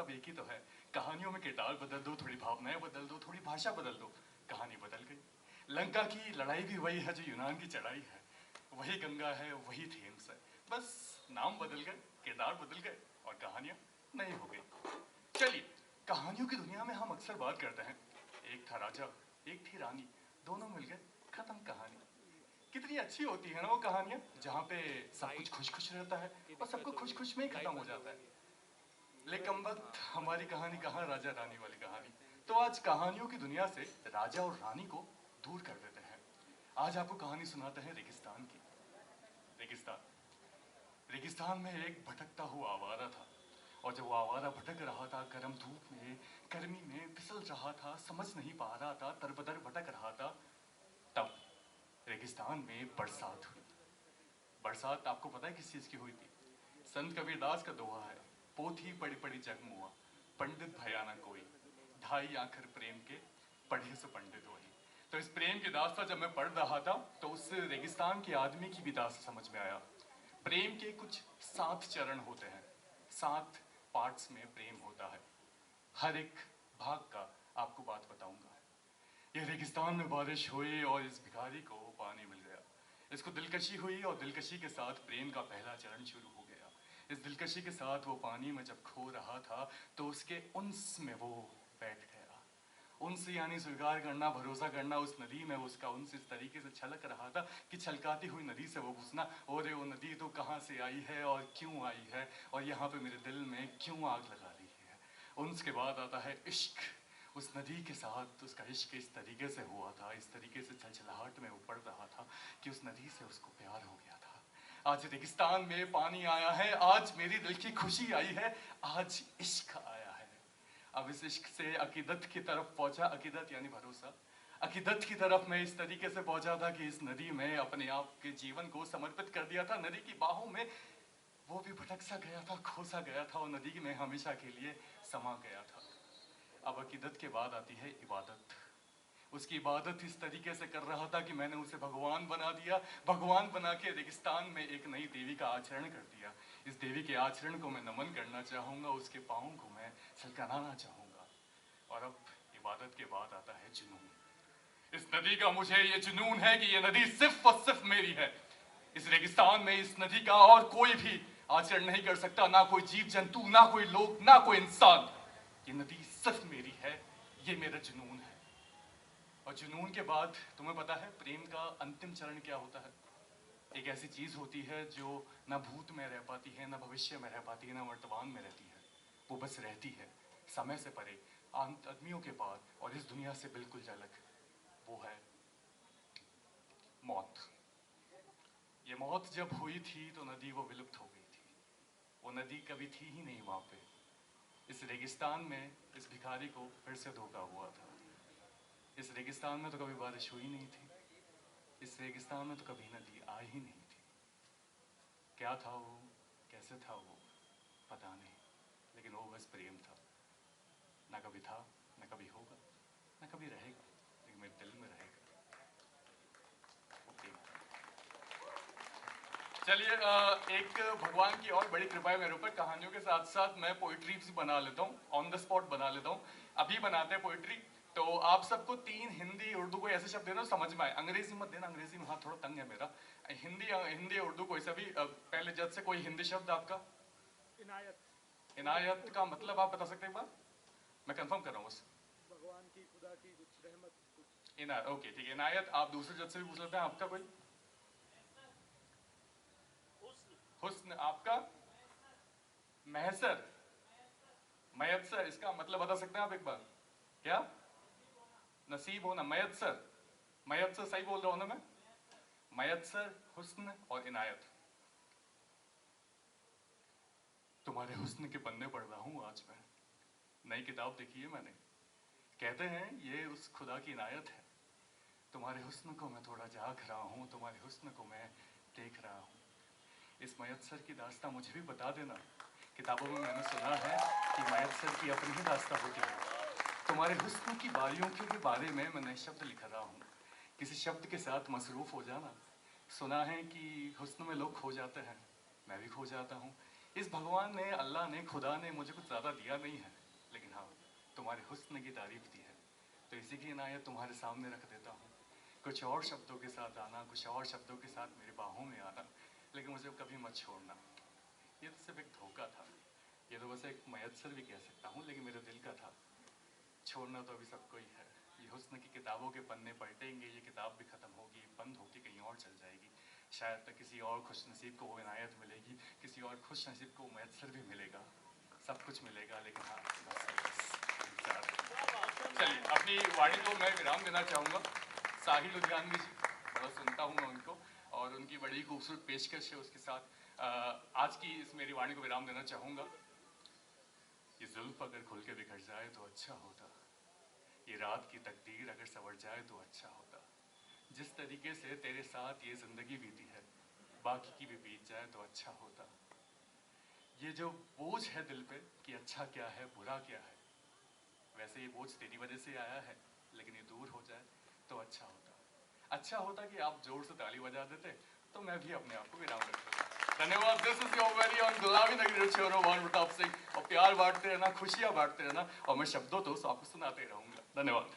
सब एक ही तो है। कहानियों में किरदार बदल दो, थोड़ी भावनाएं बदल दो, थोड़ी भाषा बदल दो, कहानी बदल गई। लंका की लड़ाई भी वही है जो यूनान की चढ़ाई है, वही गंगा है, वही थेम्स है, बस नाम बदल गए, किरदार बदल गए और कहानियां नई हो गई। चलिए, कहानियों की दुनिया में हम अक्सर बात करते हैं, एक था राजा, एक थी रानी, दोनों मिल गए, खत्म कहानी। कितनी अच्छी होती है ना वो कहानियां, जहाँ पे सब कुछ खुश खुश रहता है और सबको खुश खुश में ही खत्म हो जाता है। लेकिन वक्त हमारी कहानी कहाँ राजा रानी वाली कहानी। तो आज कहानियों की दुनिया से राजा और रानी को दूर कर देते हैं। आज आपको कहानी सुनाते हैं रेगिस्तान की। रेगिस्तान रेगिस्तान में एक भटकता हुआ आवारा था, और जब वो आवारा भटक रहा था, गर्म धूप में, गर्मी में फिसल रहा था, समझ नहीं पा रहा था, तरबदर भटक रहा था, तब रेगिस्तान में बरसात हुई। बरसात आपको पता है किस चीज की हुई थी? संत कबीरदास का दोहा है, पोथी पड़ी पड़ी जग मुआ, पंडित भया ना कोई, ढाई आखिर प्रेम के, पढ़े सो पंडित वही। तो इस प्रेम की दास्ता जब मैं पढ़ रहा था, तो उस रेगिस्तान के आदमी की भी दास्ता समझ में आया। प्रेम के कुछ 7 चरण होते हैं, 7 पार्ट्स में प्रेम होता है। हर एक भाग का आपको बात बताऊंगा। ये रेगिस्तान में बारिश हुई और इस भिखारी को पानी मिल गया। इसको दिलकशी हुई और दिलकशी के साथ प्रेम का पहला चरण शुरू हो गया। इस दिलकशी के साथ वो पानी में जब खो रहा था, तो उसके उन्स में वो बैठ गया। उन्स यानी स्वीकार करना, भरोसा करना। उस नदी में उसका उन्स इस तरीके से छलक रहा था कि छलकाती हुई नदी से वो पूछना, ओरे वो नदी तो कहाँ से आई है और क्यों आई है, और यहाँ पे मेरे दिल में क्यों आग लगा रही है। उन्स के बाद आता है इश्क। उस नदी के साथ उसका इश्क इस तरीके से हुआ था, इस तरीके से छलछलाहट में वो पड़ रहा था कि उस नदी से उसको प्यार हो गया था। आज रेगिस्तान में पानी आया है, आज मेरी दिल की खुशी आई है, आज इश्क आया है। अब इस इश्क से अकीदत की तरफ पहुंचा। अकीदत यानी भरोसा। अकीदत की तरफ मैं इस तरीके से पहुंचा था कि इस नदी में अपने आप के जीवन को समर्पित कर दिया था। नदी की बाहों में वो भी भटक सा गया था, खो सा गया था, और नदी में हमेशा के लिए समा गया था। अब अकीदत के बाद आती है इबादत। उसकी इबादत इस तरीके से कर रहा था कि मैंने उसे भगवान बना दिया। भगवान बना के रेगिस्तान में एक नई देवी का आचरण कर दिया। इस देवी के आचरण को मैं नमन करना चाहूँगा, उसके पाँव को मैं सलकनाना चाहूँगा। और अब इबादत के बाद आता है जुनून। इस नदी का मुझे ये जुनून है कि ये नदी सिर्फ और सिर्फ मेरी है। इस रेगिस्तान में इस नदी का और कोई भी आचरण नहीं कर सकता, ना कोई जीव जंतु, ना कोई लोग, ना कोई इंसान। ये नदी सिर्फ मेरी है, ये मेरा जुनून है। और जुनून के बाद तुम्हें पता है प्रेम का अंतिम चरण क्या होता है? एक ऐसी चीज होती है जो ना भूत में रह पाती है, ना भविष्य में रह पाती है, ना वर्तमान में रहती है। वो बस रहती है समय से परे, आदमियों के पार, और इस दुनिया से बिल्कुल अलग। वो है मौत। ये मौत जब हुई थी तो नदी वो विलुप्त हो गई थी। वो नदी कभी थी ही नहीं वहां पे। इस रेगिस्तान में इस भिखारी को फिर से धोखा हुआ था। इस रेगिस्तान में तो कभी बारिश हुई नहीं थी। इस रेगिस्तान में तो कभी नदी आई ही नहीं थी। क्या था वो, कैसे था वो, पता नहीं, लेकिन वो बस प्रेम था। ना कभी था, ना कभी होगा, ना कभी रहेगा, लेकिन मेरे दिल में रहेगा वो प्रेम। चलिए, एक भगवान की और बड़ी कृपा है मेरे ऊपर। कहानियों के साथ साथ मैं पोइट्री भी बना लेता हूँ, ऑन द स्पॉट बना लेता हूँ। अभी बनाते हैं पोइट्री। तो आप सबको 3 हिंदी उर्दू कोई ऐसे शब्द देना समझ में आए। अंग्रेजी मत देना, अंग्रेजी में हाथ थोड़ा तंग है मेरा। हिंदी हिंदी उर्दू कोई सा भी। पहले जज से कोई हिंदी शब्द आपका। इनायत। इनायत का मतलब आप बता सकते हैं एक बार? मैं कंफर्म कर रहा हूँ बस। भगवान की, खुदा की कुछ रहमत कुछ। इनायत, ओके ठीक है। इनायत। आप दूसरे जज से भी पूछ लेते हैं, आपका कोई? हुस्न। आपका? महसर। मयत्सर। इसका मतलब बता सकते हैं आप एक बार? क्या? नसीब होना। मयत्सर। मयत्सर सही बोल रहा हूं ना मैं? मयत्सर, हुस्न और इनायत। तुम्हारे हुस्न के पन्ने पढ़ रहा हूं आज मैं। नई किताब देखी है मैंने। कहते हैं ये उस खुदा की इनायत है। तुम्हारे हुस्न को मैं थोड़ा झांक रहा हूं, तुम्हारे हुस्न को मैं देख रहा हूं। इस मयत्सर की दास्तां मुझे भी बता देना। किताबों में मैंने सुना है कि मयत्सर की अपनी ही दास्तां होती है। तुम्हारे हुस्न की बारियों के बारे में मैं नए शब्द लिख रहा हूँ। किसी शब्द के साथ मसरूफ हो जाना। सुना है कि हुस्न में लोग खो जाते हैं, मैं भी खो जाता हूँ। इस भगवान ने, अल्लाह ने, खुदा ने मुझे कुछ ज़्यादा दिया नहीं है, लेकिन हाँ तुम्हारे हुस्न की तारीफ दी है, तो इसी की इनायत तुम्हारे सामने रख देता हूँ। कुछ और शब्दों के साथ आना, कुछ और शब्दों के साथ मेरे बाहों में आना, लेकिन मुझे कभी मत छोड़ना। ये तो सिर्फ एक धोखा था, ये तो बस एक मयस्सर भी कह सकता हूँ, लेकिन मेरे दिल का था। छोड़ना तो अभी सबको ही है। ये हुस्न की किताबों के पन्ने पलटेंगे, ये किताब भी ख़त्म होगी, बंद होगी, कहीं और चल जाएगी। शायद तक किसी और खुश नसीब को वो इनायत मिलेगी, किसी और खुश नसीब को मयस्सर भी मिलेगा, सब कुछ मिलेगा, लेकिन हाँ चलिए अपनी वाणी को मैं विराम देना चाहूँगा। साहिल लुधियानवी जी, बड़ा सुनता हूँ मैं उनको, और उनकी बड़ी खूबसूरत पेशकश है, उसके साथ आज की इस मेरी वाणी को विराम देना चाहूँगा। ये जुल्फ अगर खुल के बिखर जाए तो अच्छा होता, ये रात की तकदीर अगर संवर जाए तो अच्छा होता, जिस तरीके से तेरे साथ ये ज़िंदगी बीती है बाकी की भी बीत जाए तो अच्छा होता। ये जो बोझ है दिल पे कि अच्छा क्या है बुरा क्या है, वैसे ये बोझ तेरी वजह से आया है, लेकिन ये दूर हो जाए तो अच्छा होता। अच्छा होता कि आप जोर से ताली बजा देते तो मैं भी अपने आप को विराम करता। धन्यवाद। This is your very on गुलाबी नगरी छोरो वन प्रताप सिंह। और प्यार बांटते रहना, खुशियाँ बांटते रहना, और मैं शब्दों तो आपको सुनाते रहूँगा। धन्यवाद।